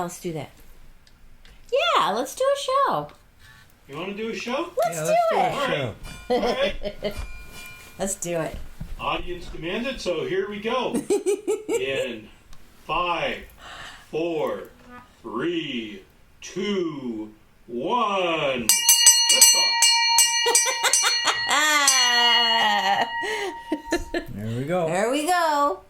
let's do that. Yeah, let's do a show. You want to do a show? Let's do it. All right. Let's do it. Audience demanded, so here we go. In 5, 4, 3, 2, 1. Lift off. There we go. There we go.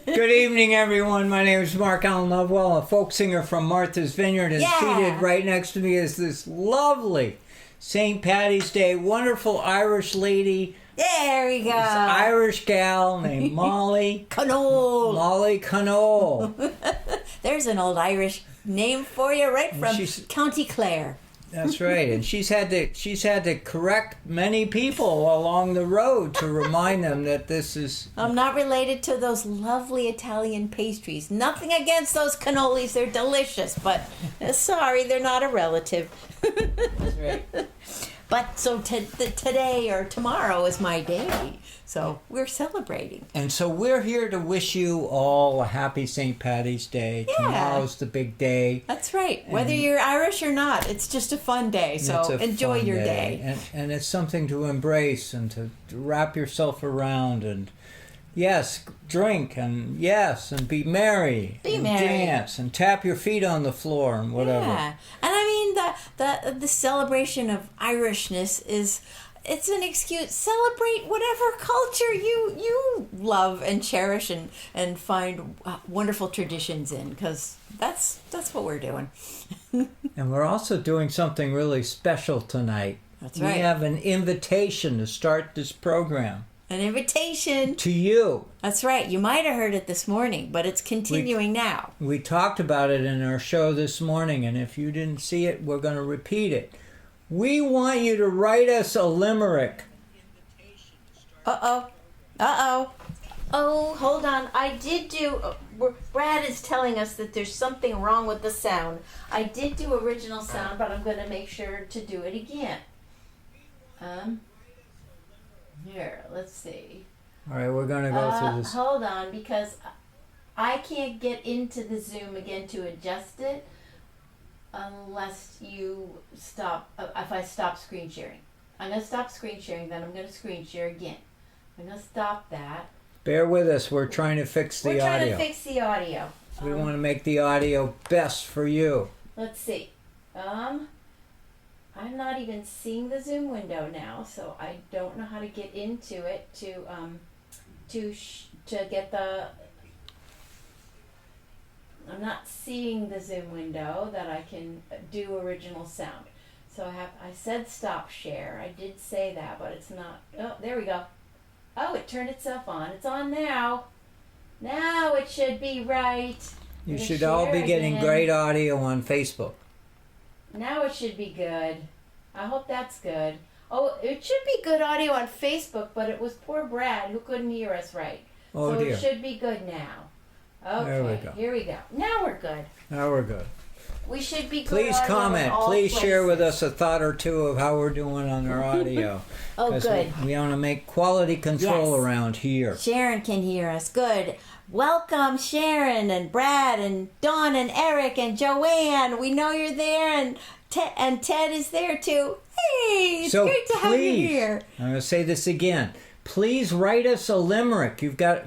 Good evening, everyone. My name is Mark Allen Lovewell, a folk singer from Martha's Vineyard, and seated right next to me is this lovely St. Patty's Day, wonderful Irish lady. There we go. This Irish gal named Molly. Cannole. Molly Cannole. There's an old Irish name for you, right from County Clare. That's right, and she's had to correct many people along the road to remind them that this is. I'm not related to those lovely Italian pastries. Nothing against those cannolis; they're delicious. But sorry, they're not a relative. That's right. But so today or tomorrow is my day, so we're celebrating. And so we're here to wish you all a happy St. Patty's Day. Yeah. Tomorrow's the big day. That's right. Whether you're Irish or not, it's just a fun day. So enjoy your day. And it's something to embrace and to wrap yourself around and yes, drink and yes, and be merry. And dance and tap your feet on the floor and whatever. Yeah. And I mean the celebration of Irishness it's an excuse. Celebrate whatever culture you love and cherish and find wonderful traditions in, because that's what we're doing. And we're also doing something really special tonight. That's right. We have an invitation to start this program. An invitation. To you. That's right. You might have heard it this morning, but it's continuing now. We talked about it in our show this morning, and if you didn't see it, we're going to repeat it. We want you to write us a limerick. Uh-oh. Oh, hold on. I did do... Brad is telling us that there's something wrong with the sound. I did do original sound, but I'm going to make sure to do it again. Here, let's see. All right, we're going to go through this. Hold on, because I can't get into the Zoom again to adjust it unless you stop, if I stop screen sharing. I'm going to stop screen sharing, then I'm going to screen share again. I'm going to stop that. Bear with us. We're trying to fix the audio. We're trying to fix the audio. We want to make the audio best for you. Let's see. I'm not even seeing the Zoom window now, so I don't know how to get into it to get the. I'm not seeing the Zoom window that I can do original sound. So I said stop share. I did say that, but it's not. Oh, there we go. Oh, it turned itself on. It's on now. Now it should be right. You should all be getting great audio on Facebook. Now it should be good. I hope that's good. Oh, it should be good audio on Facebook, but it was poor Brad who couldn't hear us right. Oh so dear. it should be good now. Okay, There we go. here we go. Now we're good. Now we're good. We should be good. Please audio in comment. all Please share with places. us a thought or two of how we're doing on our audio. Oh, 'Cause good. We want to make quality control Yes. around here. Sharon can hear us. Good. Welcome, Sharon and Brad and Dawn and Eric and Joanne. We know you're there, and Ted is there too. Hey, it's So great to have you here. I'm going to say this again. Please write us a limerick. We've got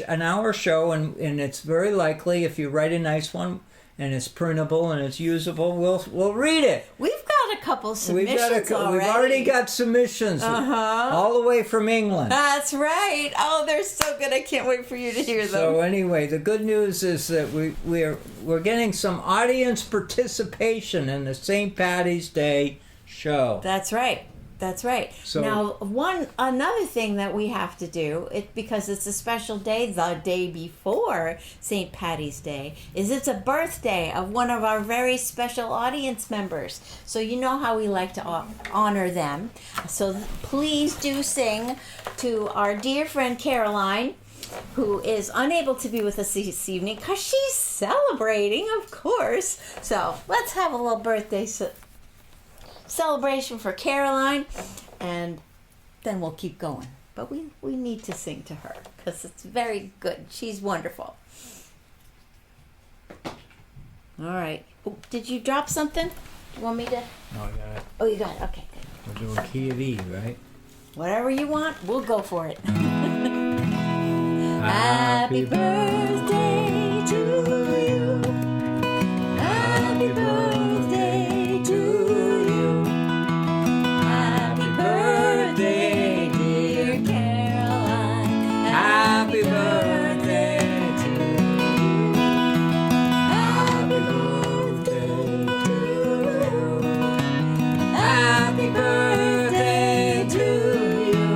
an hour show, and it's very likely if you write a nice one and it's printable and it's usable, we'll read it. We've got a couple submissions already. We've already got submissions, all the way from England. That's right. Oh, they're so good. I can't wait for you to hear them. So anyway, the good news is that we're getting some audience participation in the St. Patty's Day show. That's right. That's right. So- Now, another thing that we have to do, because it's a special day, the day before St. Patty's Day, is it's a birthday of one of our very special audience members. So you know how we like to honor them. So please do sing to our dear friend Caroline, who is unable to be with us this evening because she's celebrating, of course. So let's have a little birthday celebration for Caroline, and then we'll keep going. But we need to sing to her because it's very good. She's wonderful. All right. Oh, did you drop something? You want me to? No, I got it. Oh, you got it. Okay, good. We're doing key of E, right? Whatever you want, we'll go for it. Happy birthday to you. Happy birthday to you. Happy birthday, dear Caroline. Happy birthday to you. Happy birthday to you. Happy birthday to you.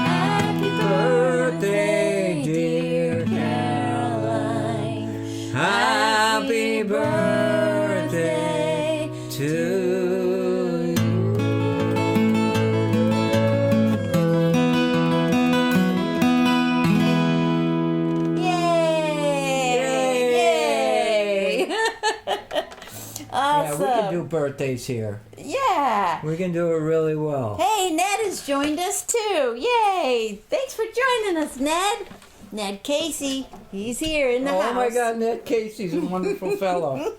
Happy birthday, dear Caroline. Happy birthday to you. Yay! Yay! Awesome. Yeah, we can do birthdays here. Yeah. We can do it really well. Hey, Ned has joined us too. Yay! Thanks for joining us, Ned. Ned Casey, he's here in the house. Oh my God, Ned Casey's a wonderful fellow.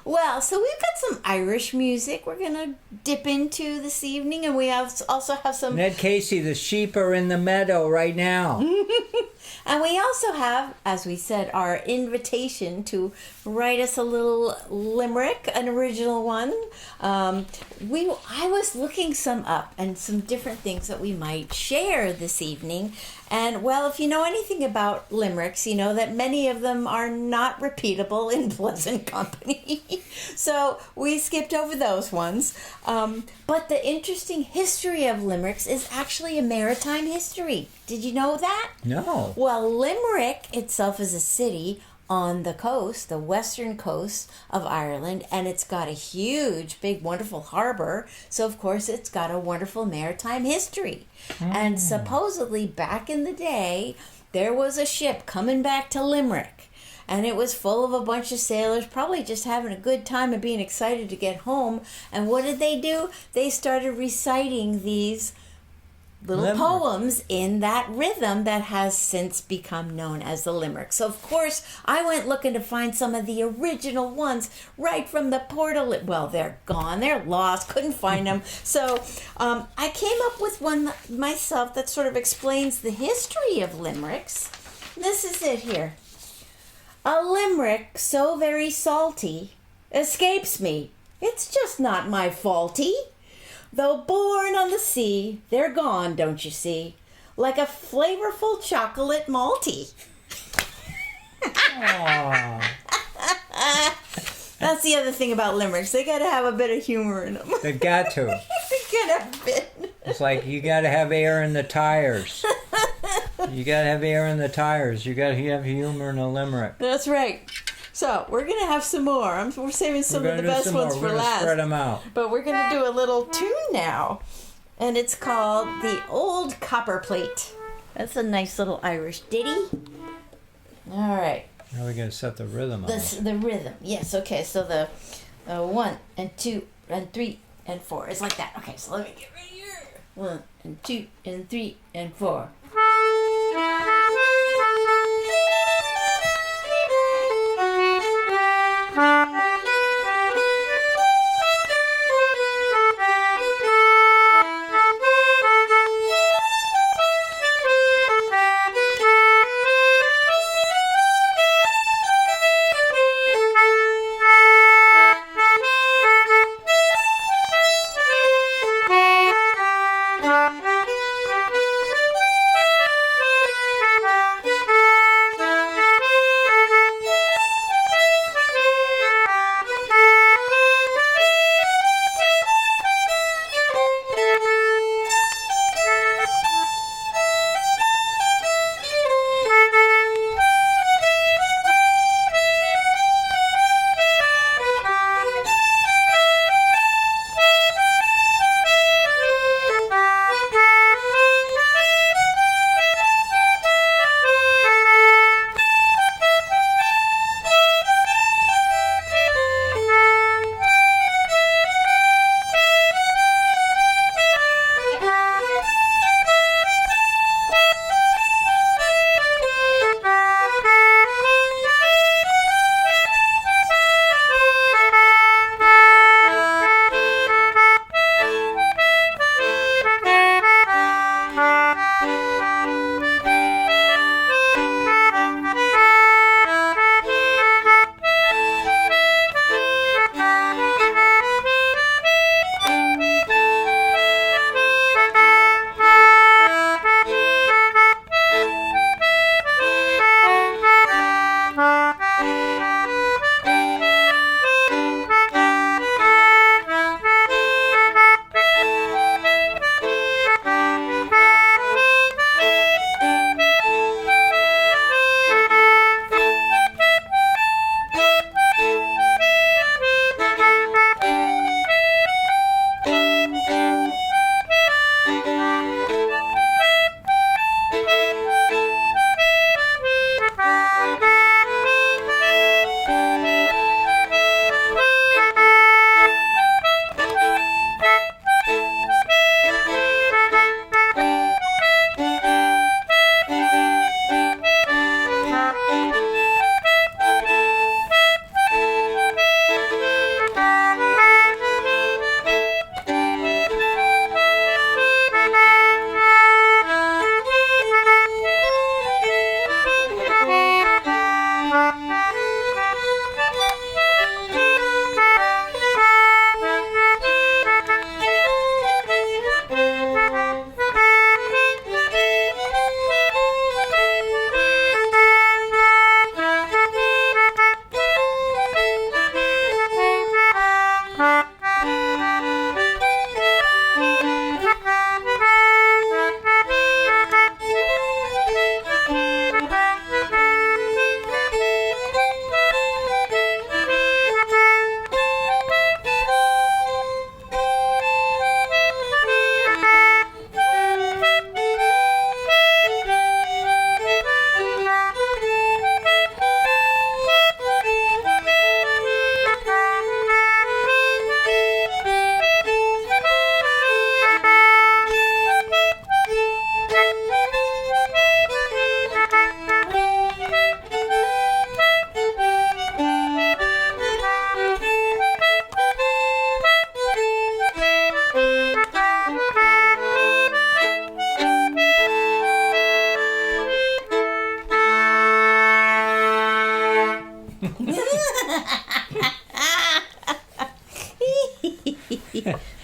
Well, so we've got some Irish music we're gonna dip into this evening, and we also have some. Ned Casey, the sheep are in the meadow right now. And we also have, as we said, our invitation to write us a little limerick, an original one. I was looking some up and some different things that we might share this evening. And, well, if you know anything about limericks, you know that many of them are not repeatable in pleasant company. So we skipped over those ones. But the interesting history of limericks is actually a maritime history. Did you know that? No. Well, Limerick itself is a city on the coast, the western coast of Ireland, and it's got a huge, big, wonderful harbor. So, of course, it's got a wonderful maritime history. And supposedly, back in the day, there was a ship coming back to Limerick. And it was full of a bunch of sailors, probably just having a good time and being excited to get home. And what did they do? They started reciting these little Limerick. poems in that rhythm that has since become known as the limerick. So, of course, I went looking to find some of the original ones right from the portal. Well, they're gone. They're lost. Couldn't find them. So I came up with one myself that sort of explains the history of limericks. This is it here. A limerick so very salty escapes me. It's just not my faulty. Though born on the sea, they're gone, don't you see? Like a flavorful chocolate malty. That's the other thing about limericks. They gotta have a bit of humor in them. They've got to. They gotta have a bit. It's like you got to have air in the tires. You got to have air in the tires. You got to have humor in a limerick. That's right. So, we're going to have some more. We're saving some of the best ones for last. Spread them out. But we're going to do a little tune now. And it's called The Old Copper Plate. That's a nice little Irish ditty. All right. Now we're going to set the rhythm on. The rhythm. Yes. Okay. So the 1 and 2 and 3 and 4. It's like that. Okay. So let me get ready here. 1 and 2 and 3 and 4.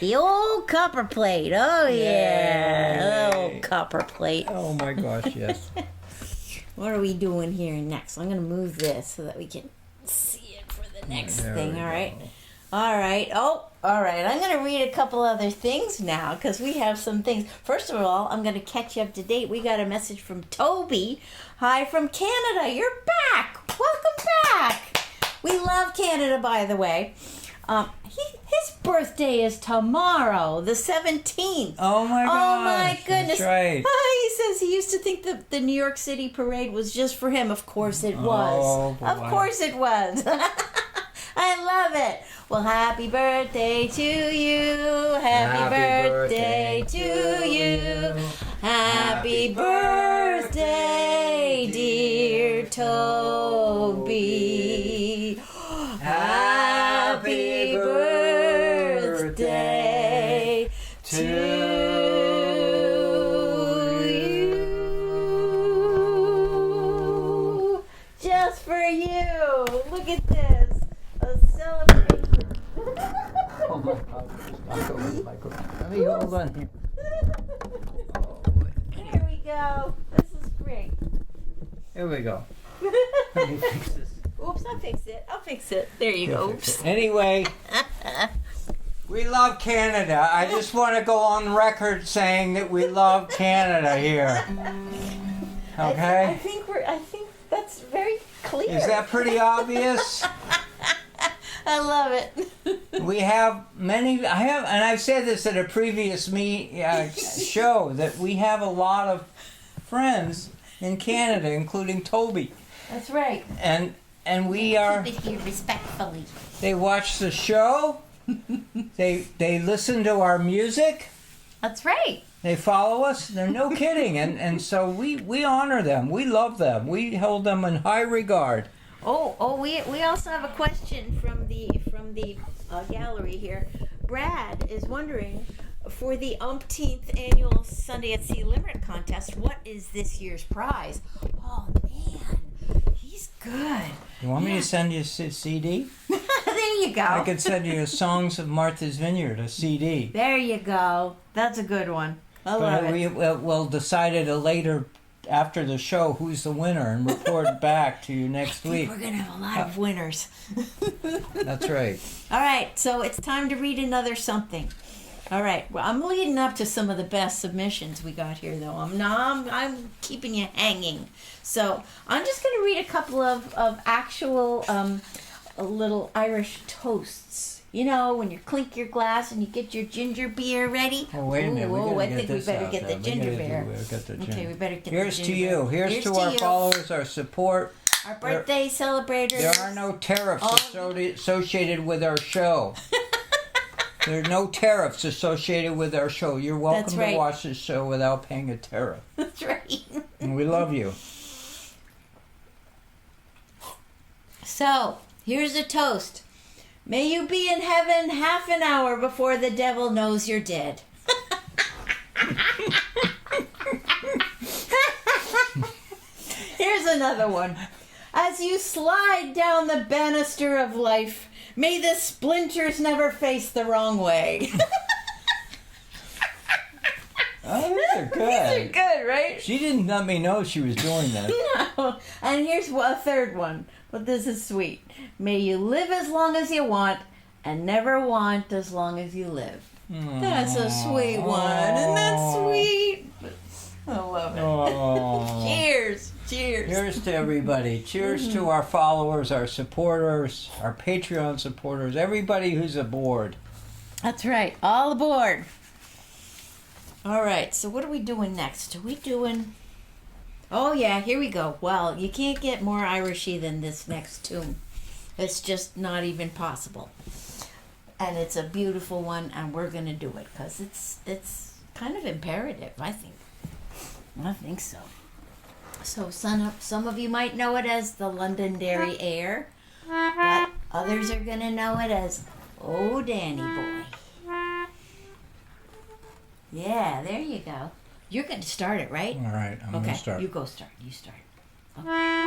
The old copper plate. Oh, yeah. Yay. Oh, copper plate. Oh my gosh, yes. What are we doing here next? I'm going to move this so that we can see it for the next There thing. we All right. go. All right. Oh, all right. I'm going to read a couple other things now because we have some things. First of all, I'm going to catch you up to date. We got a message from Toby. Hi from Canada. You're back. Welcome back. We love Canada, by the way. His birthday is tomorrow, the 17th. Oh my gosh. Oh my goodness. That's right. He says he used to think that the New York City parade was just for him. Of course it was. Oh, boy. Of course it was. I love it. Well, happy birthday to you. Happy birthday to you. Happy birthday, dear Toby. Happy birthday to you. Just for you. Look at this. A celebration. Oh my God. Just knock over the microphone. Let me hold on here. Here we go. This is great. Here we go. Let me fix this. Oops, I'll fix it. I'll fix it. There you go. Oops. Anyway, we love Canada. I just want to go on record saying that we love Canada here. Okay? I think that's very clear. Is that pretty obvious? I love it. We have and I've said this at a previous show, that we have a lot of friends in Canada, including Toby. That's right. And we are. Keep it here respectfully. They watch the show. They listen to our music. That's right. They follow us. They're no kidding, and so we honor them. We love them. We hold them in high regard. We also have a question from the gallery here. Brad is wondering, for the umpteenth annual Sunday at Sea Limerick contest, what is this year's prize? Oh man, he's good. You want me to send you a CD? There you go. I could send you a Songs of Martha's Vineyard, a CD. There you go. That's a good one. I love it. We'll decide at a later, after the show, who's the winner and report back to you next week. We're going to have a lot of winners. That's right. All right, so it's time to read another something. All right, well, I'm leading up to some of the best submissions we got here, though. I'm keeping you hanging. So I'm just going to read a couple of actual little Irish toasts. You know, when you clink your glass and you get your ginger beer ready. Oh, wait a minute. I think we better get the ginger beer. Okay, we better get the ginger beer. Here's to you. Here's to our followers, our support. Our birthday celebrators. There are no tariffs associated with our show. There are no tariffs associated with our show. You're welcome to watch this show without paying a tariff. That's right. And we love you. So, here's a toast. May you be in heaven half an hour before the devil knows you're dead. Here's another one. As you slide down the banister of life, may the splinters never face the wrong way. Oh, these are good. These are good, right? She didn't let me know she was doing that. No. And here's a third one. But this is sweet. May you live as long as you want and never want as long as you live. That's a sweet one. Isn't that sweet? I love it. Oh. Cheers. Cheers. Cheers to everybody. Cheers to our followers, our supporters, our Patreon supporters, everybody who's aboard. That's right. All aboard. All right. So what are we doing next? Are we doing... Oh, yeah. Here we go. Well, you can't get more Irishy than this next tune. It's just not even possible. And it's a beautiful one, and we're going to do it because it's kind of imperative, I think. I think so. So some of you might know it as the Londonderry Air, but others are going to know it as Oh Danny Boy. Yeah, there you go. You're going to start it, right? All right, I'm going to start. You go start. You start. Okay.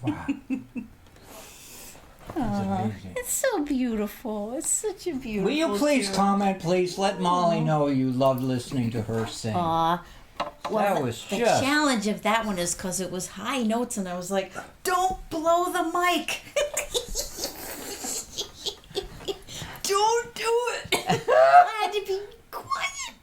Wow. Amazing. It's so beautiful. It's such a beautiful. Will you please tune. comment, please? Let Molly know you loved listening to her sing. Aw. Well, That the, was the just- challenge of that one is because it was high notes, and I was like, "Don't blow the mic! Don't do it!" I had to be quiet.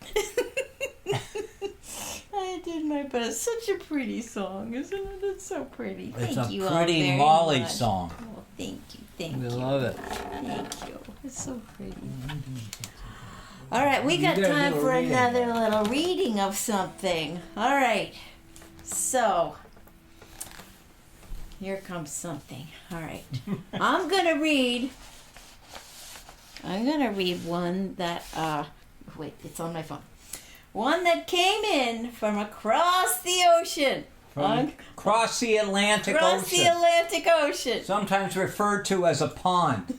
I did my best. Such a pretty song, isn't it? It's so pretty. It's Thank a you all pretty very Molly much. song. Oh, thank you. Thank We you. love it. Thank you. It's so pretty. All right, we got You gotta time do a for reading. another little reading of something. All right. So, here comes something. All right. I'm going to read one that wait, it's on my phone. One that came in from across the ocean. From across the Atlantic Across Ocean. the Atlantic Ocean. Sometimes referred to as a pond.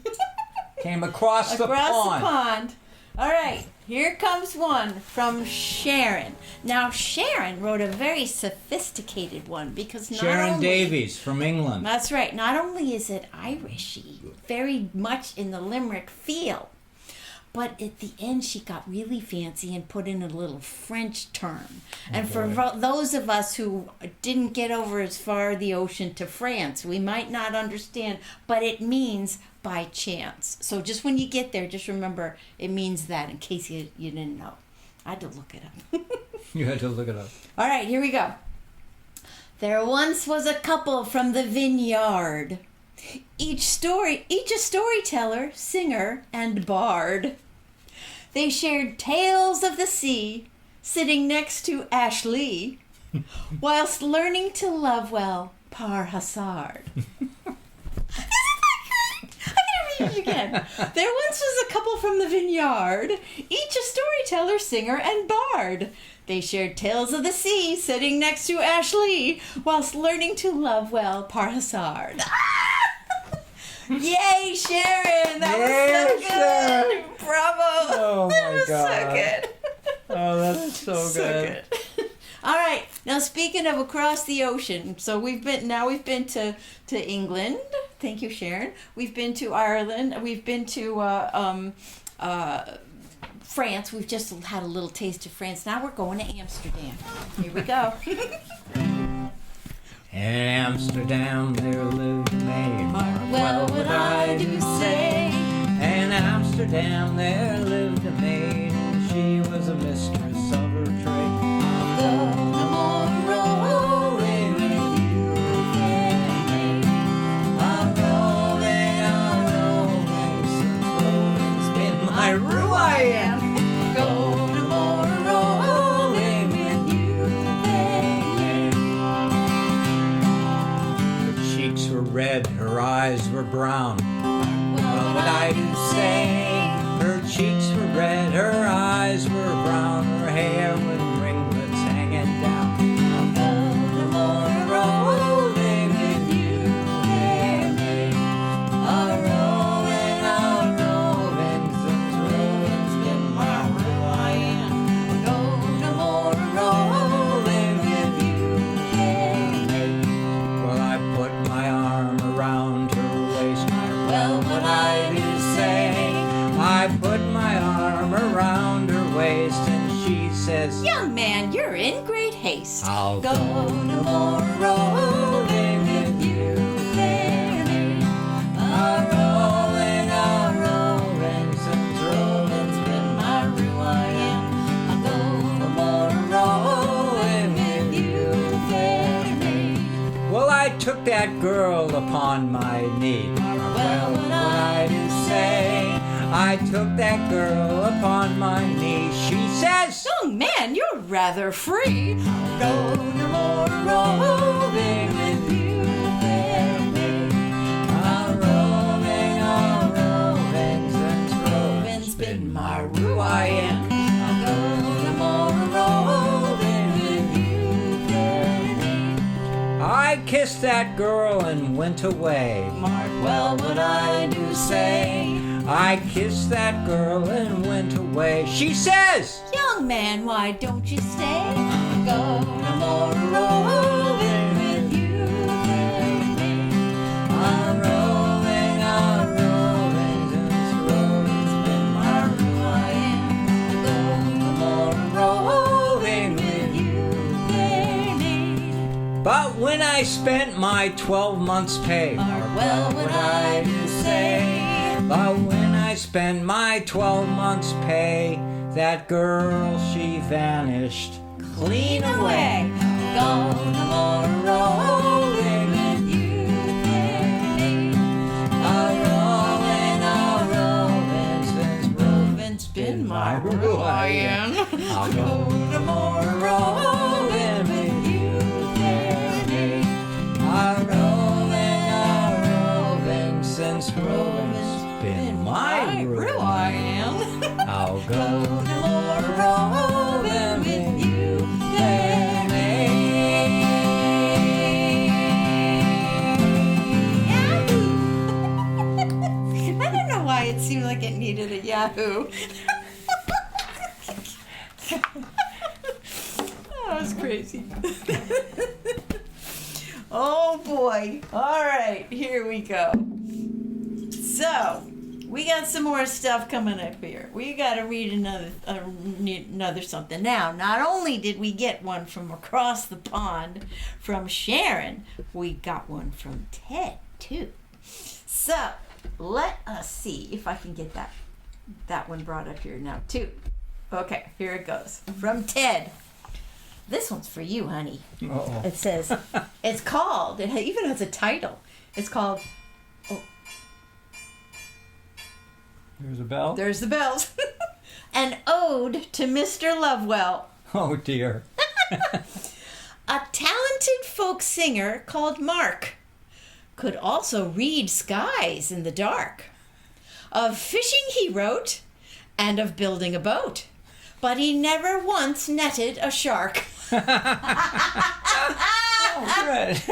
Came across the Across pond. the pond. All right, here comes one from Sharon. Now, Sharon wrote a very sophisticated one because not Sharon only, Davies from England. That's right. Not only is it Irishy, very much in the Limerick feel, but at the end she got really fancy and put in a little French term. And for those of us who didn't get over as far the ocean to France, we might not understand, but it means by chance. So just when you get there, just remember it means that, in case you didn't know. I had to look it up. You had to look it up. All right, here we go. There once was a couple from the vineyard. Each a storyteller, singer, and bard. They shared tales of the sea, sitting next to Ashley, whilst learning to love well par hazard. It again. There once was a couple from the vineyard, each a storyteller, singer, and bard. They shared tales of the sea, sitting next to Ashley, whilst learning to love well par hazard. Yay, Sharon! That was so Yay, good! Sharon. Bravo! Oh, that my was God. so good. Oh, that's so good. All right. Now, speaking of across the ocean, so we've been to England. Thank you, Sharon. We've been to Ireland. We've been to France. We've just had a little taste of France. Now we're going to Amsterdam. Here we go. In Amsterdam there lived a maid. Well, what I do say. In Amsterdam there lived a maid. And she was a mistress of her trade. Rolling with you, a-rolling, since rolling's been my rule. I am rolling with you, baby. Her cheeks were red, her eyes were brown. What would I do say? Her cheeks were red, her eyes were brown, her hair with ringlets hanging down. Rolling with you, baby. A-rolling, since rolling's been my rule. I am rolling with you, baby. Well, I put my arm around her waist. Well, what I do say? I put my arm around her waist, and she says, Young man, you're in great haste. I'll go no more rolling with you, baby. A-rolling, since rolling's been my rule. I am no more rolling with you, baby. Well, I took that girl upon my knee. Well, what I do say? I took that girl upon my knee. She says, Young man, you're rather free. go no more rolling with you, baby. A-rolling, since rolling's been my rule. I am no more rolling with you, baby. I kissed that girl and went away. Well, what I do say? I kissed that girl and went away. She says, Young man, why don't you stay? Go no more rolling with you, baby. But when I spent my 12 months' pay, well would I do say. but when I spent my 12 months' pay, that girl, she vanished clean away. Go no more rolling with you there. A-rolling, since Rovin's been my ruin. I'll go No more rolling with you there. A-rolling, since Rovin's been my ruin. I'll go No more rolling with you there. I don't know why it seemed like it needed a Yahoo. That was crazy. Oh boy. All right, here we go. So, we got some more stuff coming up here. We got to read another something. Now, not only did we get one from across the pond from Sharon, we got one from Ted too. So, let us see if I can get that one brought up here now too. Okay, here it goes. From Ted. This one's for you, honey. Uh-oh. It says, it's called, it even has a title. It's called, There's a bell? there's the bells, An Ode to Mr. Lovewell. Oh dear. A talented folk singer called Mark could also read skies in the dark. Of fishing he wrote, and of building a boat, but he never once netted a shark. Oh, good.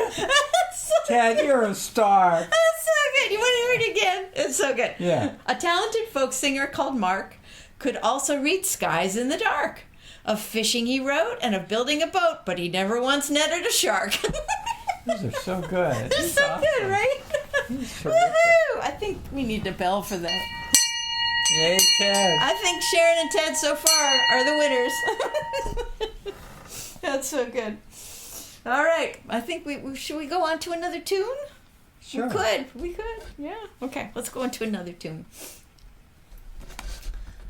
Ted, you're a star. That's so good. You want to hear it again? It's so good. Yeah. A talented folk singer called Mark could also read skies in the dark. Of fishing he wrote, and of building a boat, but he never once netted a shark. These are so good. They're He's so awesome. good, right? He's terrific. Woohoo! I think we need a bell for that. Yay, Ted. I think Sharon and Ted so far are the winners. That's so good. All right. I think we should we go on to another tune? Sure. We could. Yeah. Okay. Let's go on to another tune.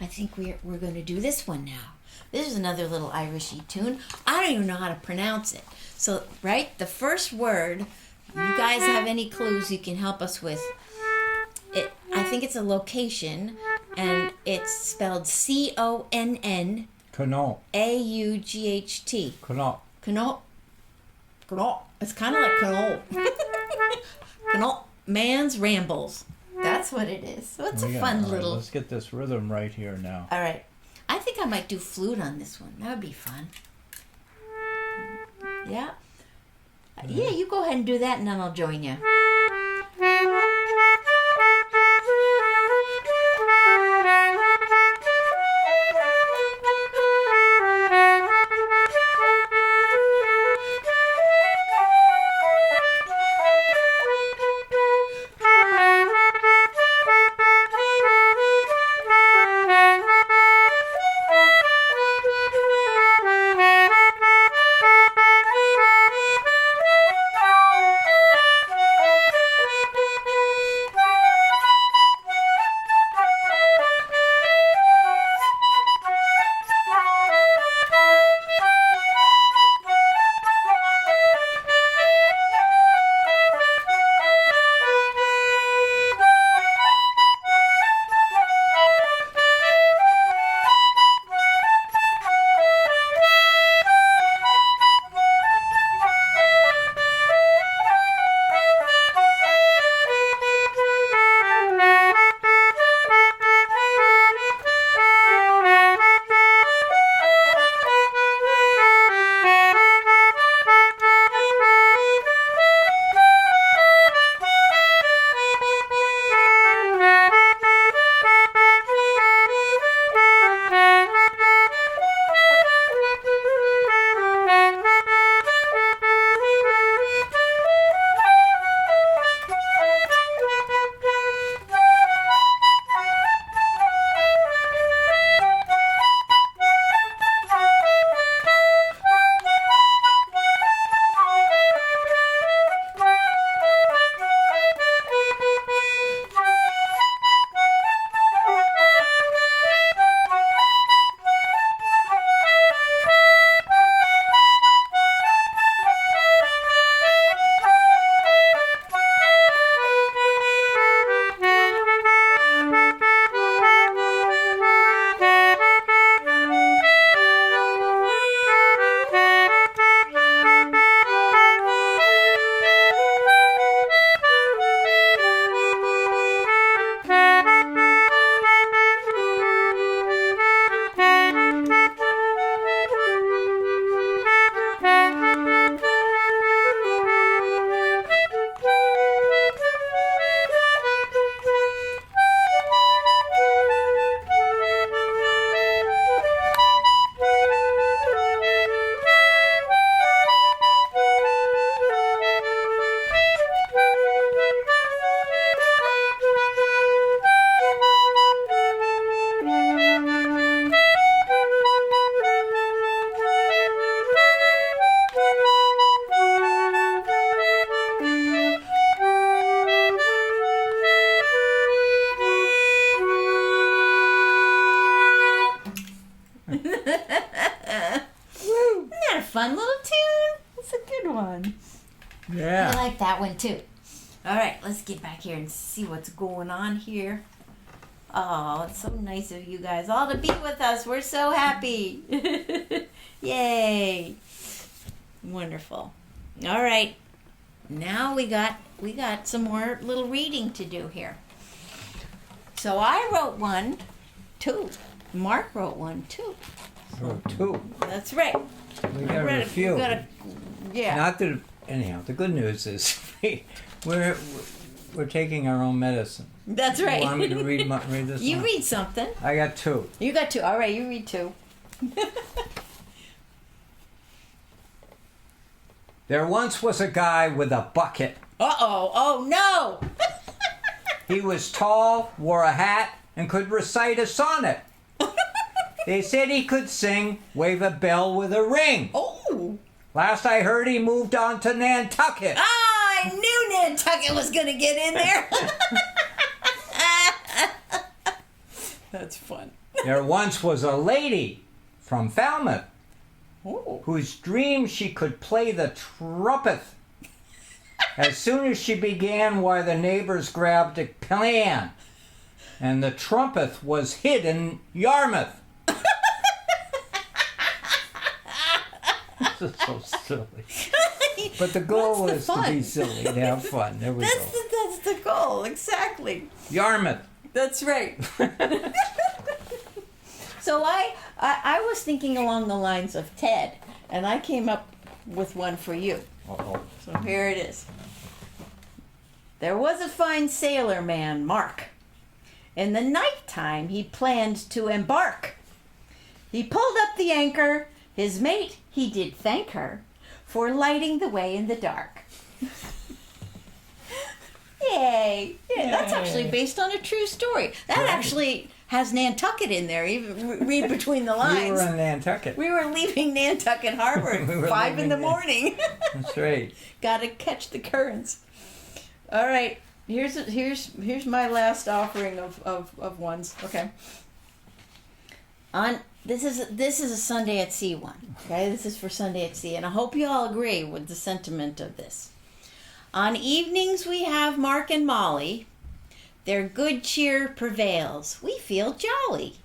I think we're going to do this one now. This is another little Irishy tune. I don't even know how to pronounce it. So, right, the first word. You guys have any clues you can help us with? I think it's a location, and it's spelled CONN. Connaught. AUGHT. Connaught. Connaught. Connaught. It's kind of like Connaught. Connaught. Man's Rambles. That's what it is. So it's a fun all right, little. Let's get this rhythm right here now. All right. I think I might do flute on this one. That would be fun. Yeah. Yeah, you go ahead and do that, and then I'll join you. Yeah. I like that one too. All right, let's get back here and see what's going on here. Oh, it's so nice of you guys all to be with us. We're so happy. Yay. Wonderful. All right. Now we got some more little reading to do here. So I wrote one, too. Mark wrote one, too. Oh, two. That's right. We got a few. Yeah. Not that. Anyhow, the good news is we're taking our own medicine. That's right. You want me to read this You one? read something. I got two. You got two. All right, you read two. There once was a guy with a bucket. Uh-oh. Oh, no. He was tall, wore a hat, and could recite a sonnet. They said he could sing, wave a bell with a ring. Oh. Last I heard, he moved on to Nantucket. I knew Nantucket was going to get in there. That's fun. There once was a lady from Falmouth Oh. whose dream she could play the trumpet. As soon as she began, why the neighbors grabbed a plan, and the trumpet was hid in Yarmouth. This is so silly. But the goal That's the is to be fun. silly, to have fun. There we That's go. that's the goal, exactly. Yarmouth. That's right. So I was thinking along the lines of Ted, and I came up with one for you. Uh-oh. So here it is. There was a fine sailor man, Mark. In the nighttime he planned to embark. He pulled up the anchor. His mate he did thank her for lighting the way in the dark. Yay! Yeah, that's actually based on a true story. That Right. actually has Nantucket in there. Even read between the lines. We were in Nantucket. We were leaving Nantucket Harbor We were at 5 in the leaving Nan- morning. That's right. Gotta catch the currents. All right, here's my last offering of ones. Okay. This is a Sunday at Sea one. Okay, this is for Sunday at Sea, and I hope you all agree with the sentiment of this. On evenings we have Mark and Molly. Their good cheer prevails. We feel jolly.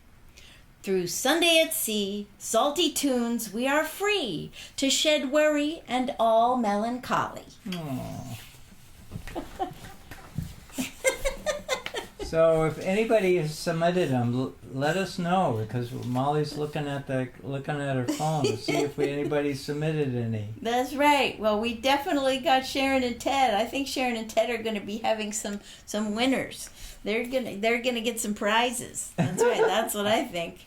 Through Sunday at Sea, salty tunes, we are free to shed worry and all melancholy. Aw. So if anybody has submitted them, let us know, because Molly's looking at her phone to see if anybody submitted any. That's right. Well, we definitely got Sharon and Ted. I think Sharon and Ted are going to be having some winners. They're gonna get some prizes. That's right. That's what I think.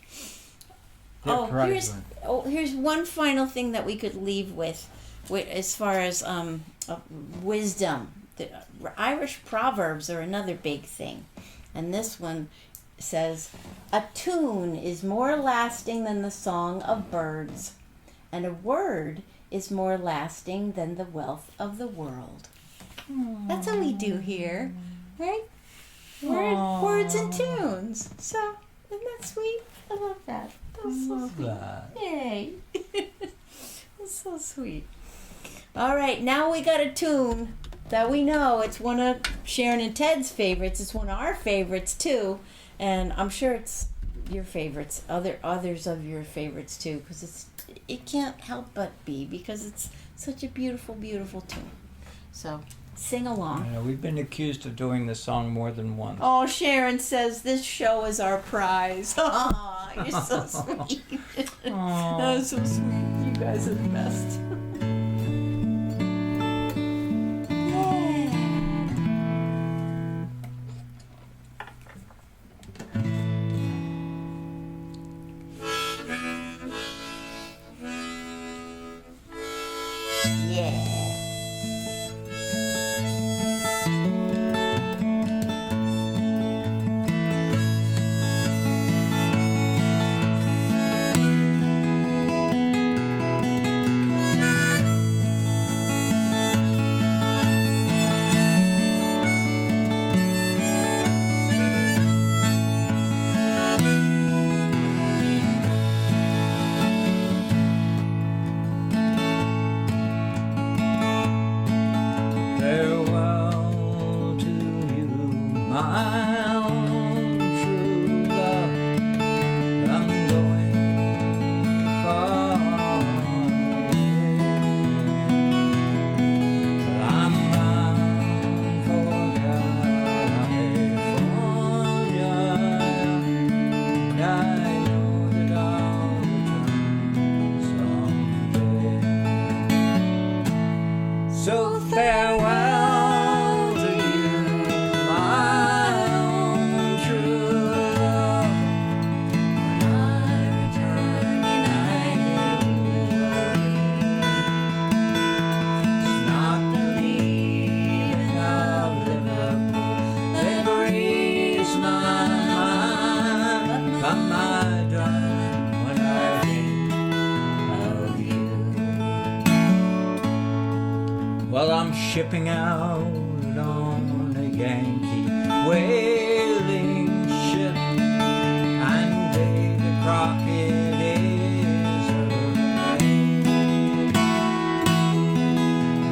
Here's one final thing that we could leave with as far as wisdom. The Irish proverbs are another big thing, and this one says, "A tune is more lasting than the song of birds, and a word is more lasting than the wealth of the world." That's what we do here, right? Words and tunes. So, isn't that sweet? I love that. That's so Love sweet. that. Yay. That's so sweet. All right, now we got a tune that we know. It's one of Sharon and Ted's favorites. It's one of our favorites too, and I'm sure it's your favorites. Others of your favorites too, because it can't help but be, because it's such a beautiful, beautiful tune. So sing along. Yeah, we've been accused of doing this song more than once. Oh, Sharon says this show is our prize. Aw, you're so sweet. That was so sweet. You guys are the best. my own true love. I'm going far away. I'm bound for California, and I know that I'll return someday. So farewell to you, my own true love. When I return united with it's not the leaving of Liverpool that grieves my mind, but my darling, when I think of you. Well, I'm shipping out on a Yankee whaling ship, and Davy Crockett is her name,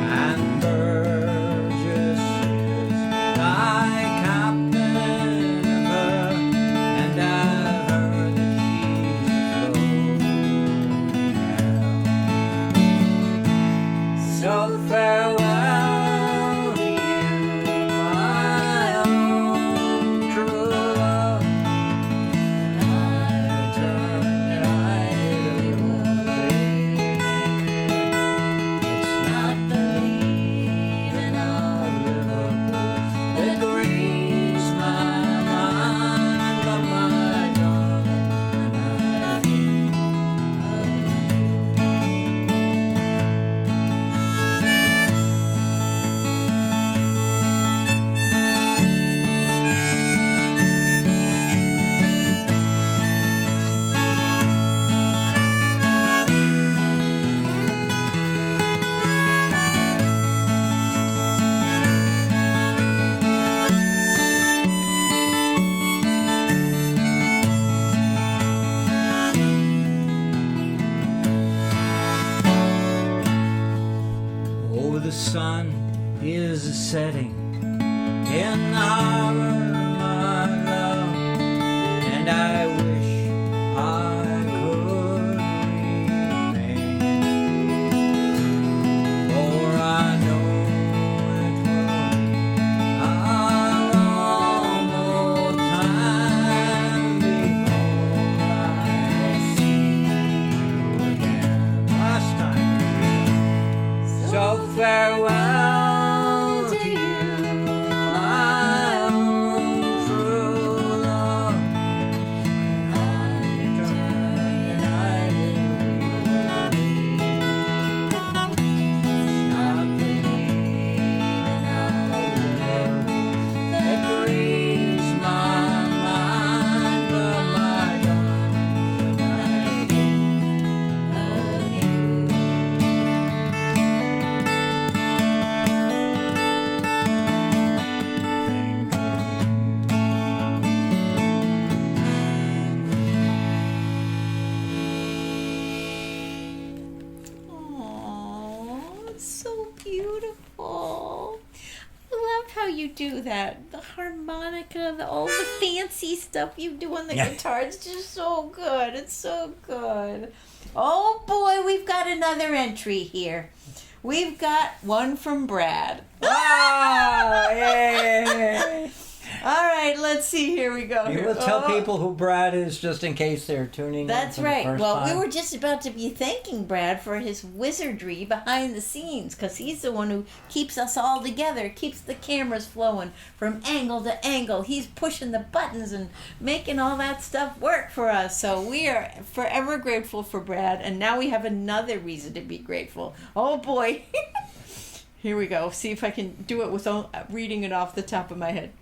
and Burgess is my captain of her, and I've heard that she's a floating hell. So farewell to you, my own true love. When I return united with it's not the leaving of Liverpool that grieves my mind, but my darling, when I think oh, the sun is setting in the harbor, my love, and I wish I could remain, for I know it will be a long old time before I see you again. Last time. So farewell to you, my own true love. When I return united with not the leaving of love that grieves my mind, but my darling, when I think of you. Oh, it's so beautiful. I love how you do that. The harmonica, all the fancy stuff you do on the Yeah. guitar. It's just so good. It's so good. Oh boy, we've got another entry here. We've got one from Brad. Wow! Yay! All right, let's see. Here we go. You Here. will tell Oh. people who Brad is just in case they're tuning in. That's for the right. first Well, time. we were just about to be thanking Brad for his wizardry behind the scenes, because he's the one who keeps us all together, keeps the cameras flowing from angle to angle. He's pushing the buttons and making all that stuff work for us. So we are forever grateful for Brad, and now we have another reason to be grateful. Oh boy. Here we go. See if I can do it without reading it off the top of my head.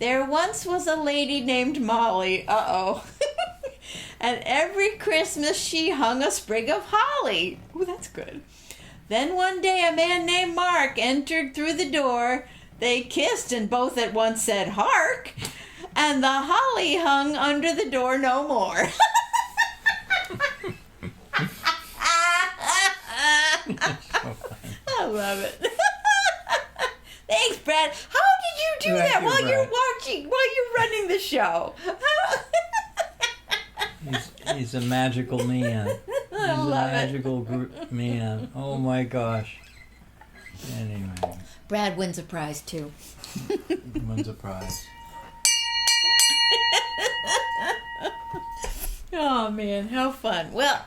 There once was a lady named Molly. Uh-oh. And every Christmas she hung a sprig of holly. Ooh, that's good. Then one day a man named Mark entered through the door. They kissed and both at once said, "Hark!" And the holly hung under the door no more. I love it. Thanks, Brad. How did you do Thank that you, while you're Brad. watching while you're running the show. He's a magical man. He's I a love it. magical man. Oh my gosh. Anyway, Brad wins a prize too. wins a prize. Oh man, how fun. Well,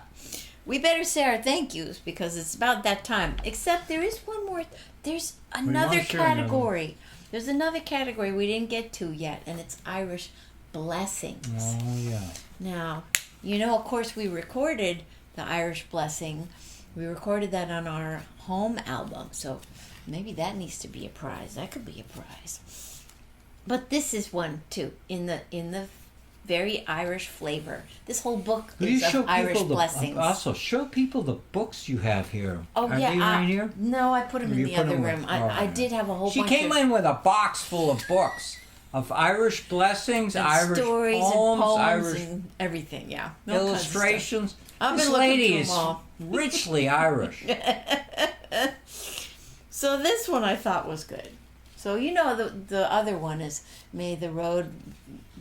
we better say our thank yous because it's about that time. Except there is one more. There's another must share another category. There's another category we didn't get to yet, and it's Irish blessings. Oh yeah. Now, you know, of course, we recorded the Irish blessing. We recorded that on our home album, so maybe that needs to be a prize. That could be a prize. But this is one too, in the very Irish flavor. This whole book Will you is show of Irish people blessings. also show people the books you have here? Oh Are yeah, they right here? no, I put them in You the put other 'em room. with- I alright. did have a whole She bunch came of in with a box full of books of Irish blessings, and Irish stories poems, and poems Irish and everything. Yeah, all kinds of stuff. illustrations. I've This been looking lady through is 'em all. richly Irish. So this one I thought was good. So you know the other one is May the Road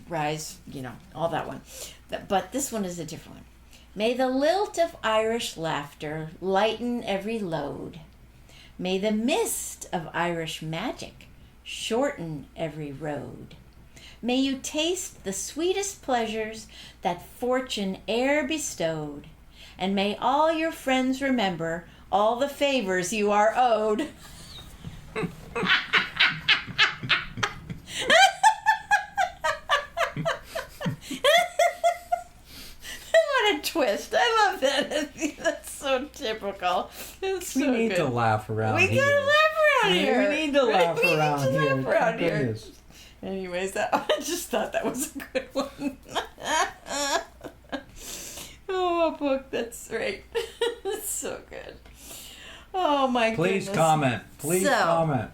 Rise, you know, all that one. But this one is a different one. May the lilt of Irish laughter lighten every load. May the mist of Irish magic shorten every road. May you taste the sweetest pleasures that fortune e'er bestowed. And may all your friends remember all the favors you are owed. What a twist. I love that. That's so typical. It's We so need good. to laugh around We here. gotta laugh around here. We need to laugh We need around to here. laugh around here. Goodness. Anyways, I just thought that was a good one. Oh, a book, that's right. It's so good. Oh my Please goodness. comment. Please So- comment.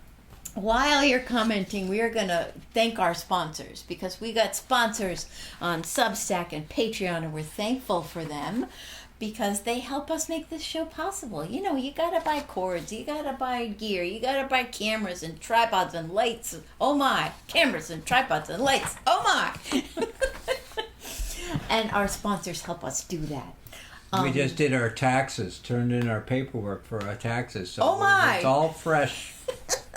While you're commenting, we are going to thank our sponsors because we got sponsors on Substack and Patreon, and we're thankful for them because they help us make this show possible. You know, you got to buy cords, you got to buy gear, you got to buy cameras and tripods and lights. Oh my, cameras and tripods and lights. Oh my. And our sponsors help us do that. We just did our taxes, turned in our paperwork for our taxes. So Oh my! It's all fresh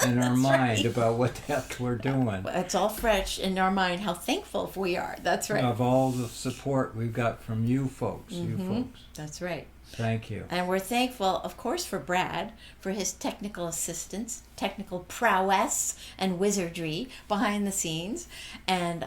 in our That's mind right. about what the heck we're doing. It's all fresh in our mind how thankful we are. That's right. Of all the support we've got from you folks. You folks. That's right. Thank you. And we're thankful, of course, for Brad, for his technical assistance, technical prowess, and wizardry behind the scenes, and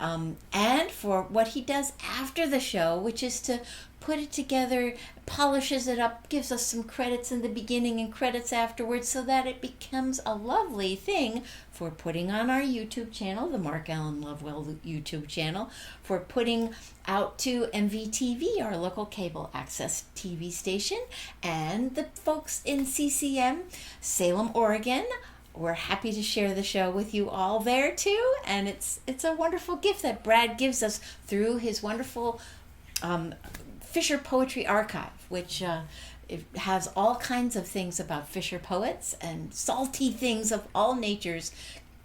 for what he does after the show, which is to put it together, polishes it up, gives us some credits in the beginning and credits afterwards so that it becomes a lovely thing for putting on our YouTube channel, the Mark Allen Lovewell YouTube channel, for putting out to MVTV, our local cable access TV station, and the folks in CCM, Salem, Oregon. We're happy to share the show with you all there too, and it's a wonderful gift that Brad gives us through his wonderful Fisher Poetry Archive, which it has all kinds of things about Fisher poets and salty things of all natures,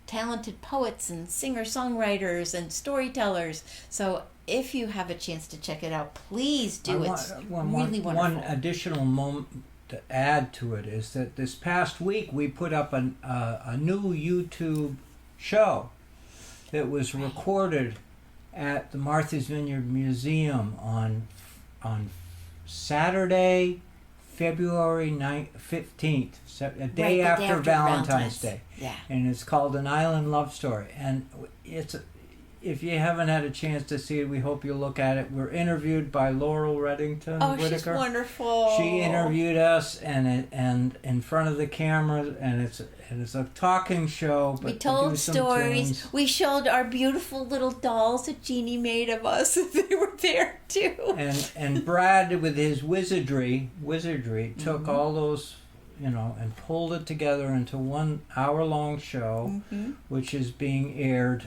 talented poets and singer-songwriters and storytellers. So if you have a chance to check it out, please do. It's really wonderful. One additional moment to add to it is that this past week we put up a new YouTube show that was recorded at the Martha's Vineyard Museum on Saturday, February 15th, a day after Valentine's Day. Yeah. And it's called An Island Love Story. And if you haven't had a chance to see it, we hope you'll look at it. We're interviewed by Laurel Reddington Oh, Whitaker. she's wonderful. She interviewed us, and in front of the camera, and it's a talking show. But We do told some stories. tunes. We showed our beautiful little dolls that Jeannie made of us. They were there too. And Brad, with his wizardry, took Mm-hmm. all those, and pulled it together into 1 hour-long show, which is being aired.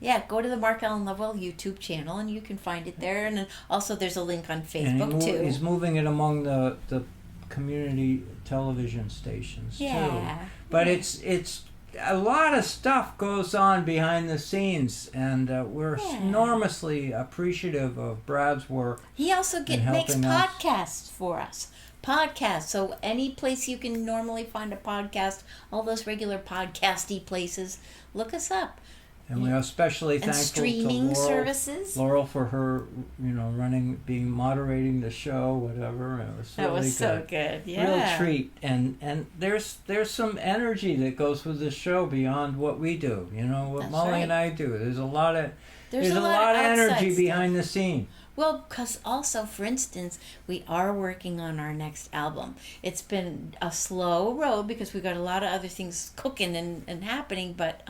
Yeah, go to the Mark Allen Lovewell YouTube channel and you can find it there. And then also there's a link on And Facebook too. he's moving it among the community television stations too. Yeah. But it's a lot of stuff goes on behind the scenes, and we're enormously appreciative of Brad's work. He also makes helping us. podcasts for us. Podcasts. So any place you can normally find a podcast, all those regular podcasty places, look us up. And we are especially And thankful streaming to Laurel, services. Laurel for her, moderating the show, whatever. It was That really was so good. Yeah. Real treat. And there's some energy that goes with the show beyond what we do. You know what That's Molly right. and I do. There's a lot of There's a a lot of outside energy stuff. behind the scene. Well, because also, for instance, we are working on our next album. It's been a slow road because we got a lot of other things cooking and happening, but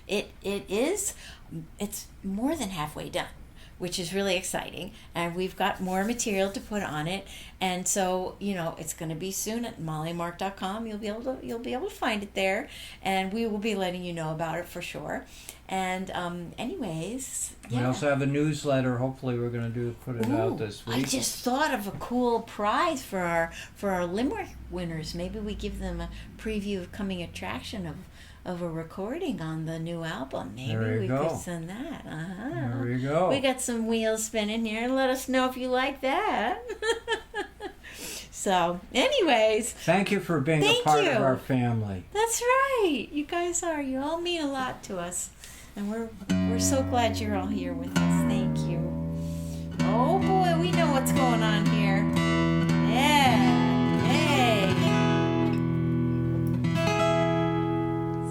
it's more than halfway done, which is really exciting. And we've got more material to put on it, and so it's going to be soon at mollymark.com. You'll be able to find it there, and we will be letting you know about it for sure. And anyways, We also have a newsletter. Hopefully, we're going to put it out this week. I just thought of a cool prize for our Limerick winners. Maybe we give them a preview of coming attraction of a recording on the new album. Maybe There you go. could send that. There you go. We got some wheels spinning here. Let us know if you like that. So, anyways, Thank you for being a Thank part you. of our family. that's right. You guys are. You all mean a lot to us. And we're so glad you're all here with us. Thank you. Oh boy, we know what's going on here. Yeah. Hey.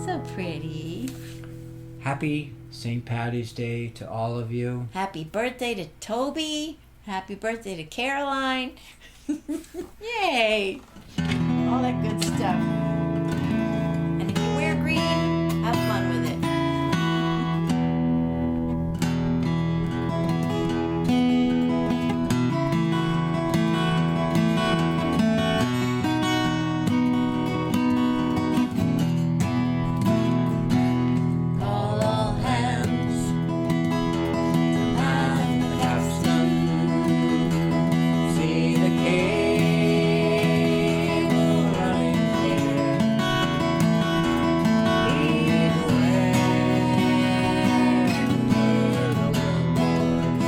So pretty. Happy St. Patty's Day to all of you. Happy birthday to Toby. Happy birthday to Caroline. Yay. All that good stuff. And if you wear green, have fun with it. Call all hands to man the capstan. See the cable running clear. Lead away the little boys.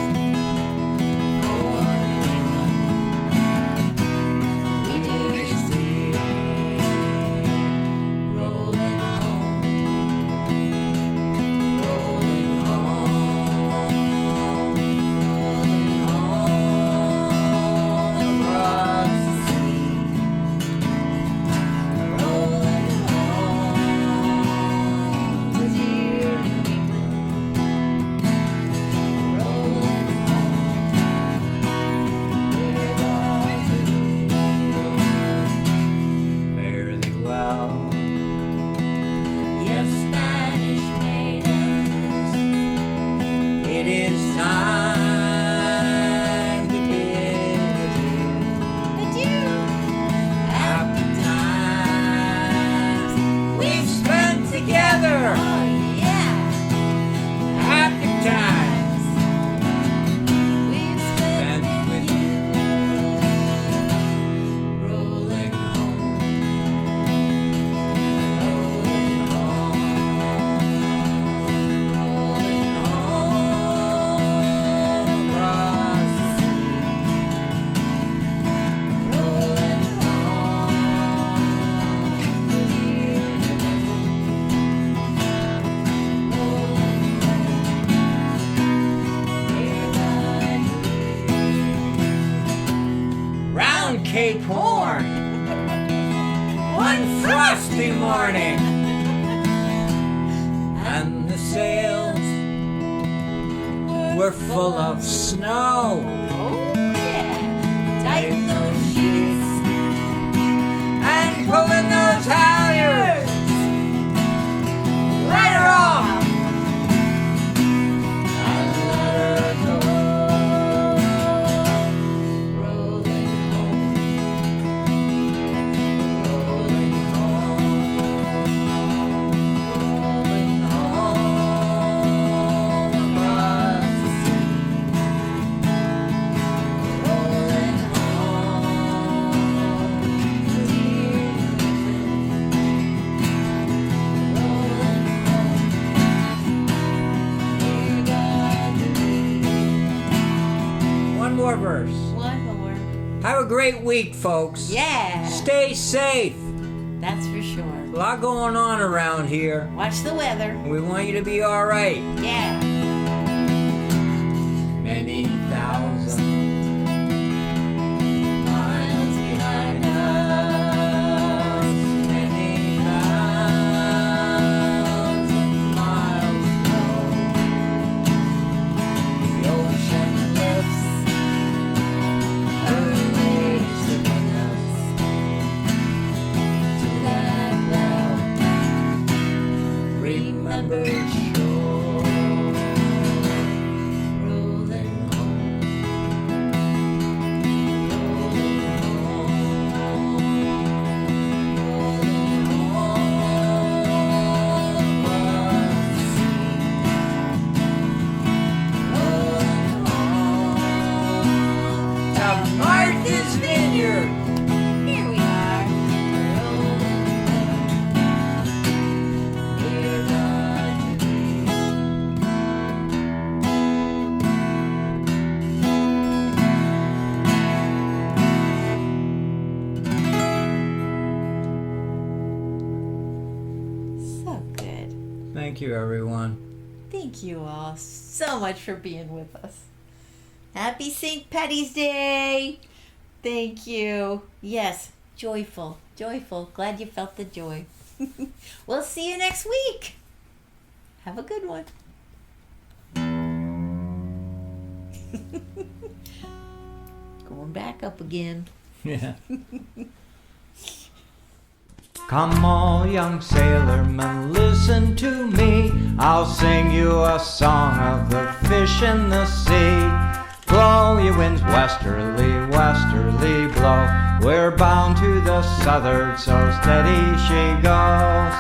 We do see rolling home, rolling home across the sea, rolling home to dear New England, rolling home with all the fare thee well. Yes, Spanish maidens, it is time to bid adieu. Happy times we've spent together. Oh yeah. Happy times We've spent spent with with you. you. Rolling home, rolling home, rolling home across the sea, rolling home to dear New England. Round Cape Horn, one frosty morning, and the sails were full of snow. Oh yeah. Tighten those sheets. And pulling those halyards right her off and let her go. Rolling home, rolling home, rolling home across the sea, rolling home. more verse. One more. Have a great week, folks. Yeah. Stay safe. That's for sure. A lot going on around here. Watch the weather. We want you to be all right. Yeah. Many thousand miles behind us. Many thousand miles below. The ocean lifts her waves among us to that well-remembered shore. Rolling home, rolling home, rolling home across the sea. Rolling home to Martha's Vineyard. Here we are. Rolling Near the tree. So good. Thank you, everyone. Thank you all so much for being with us. Happy St. Patty's Day. Thank you. Yes, joyful, joyful. Glad you felt the joy. We'll see you next week. Have a good one. Going back up again. Yeah. Come all young sailormen, listen to me. I'll sing you a song of the fish in the sea. Blow, ye winds, westerly, westerly blow. We're bound to the southward, so steady she goes.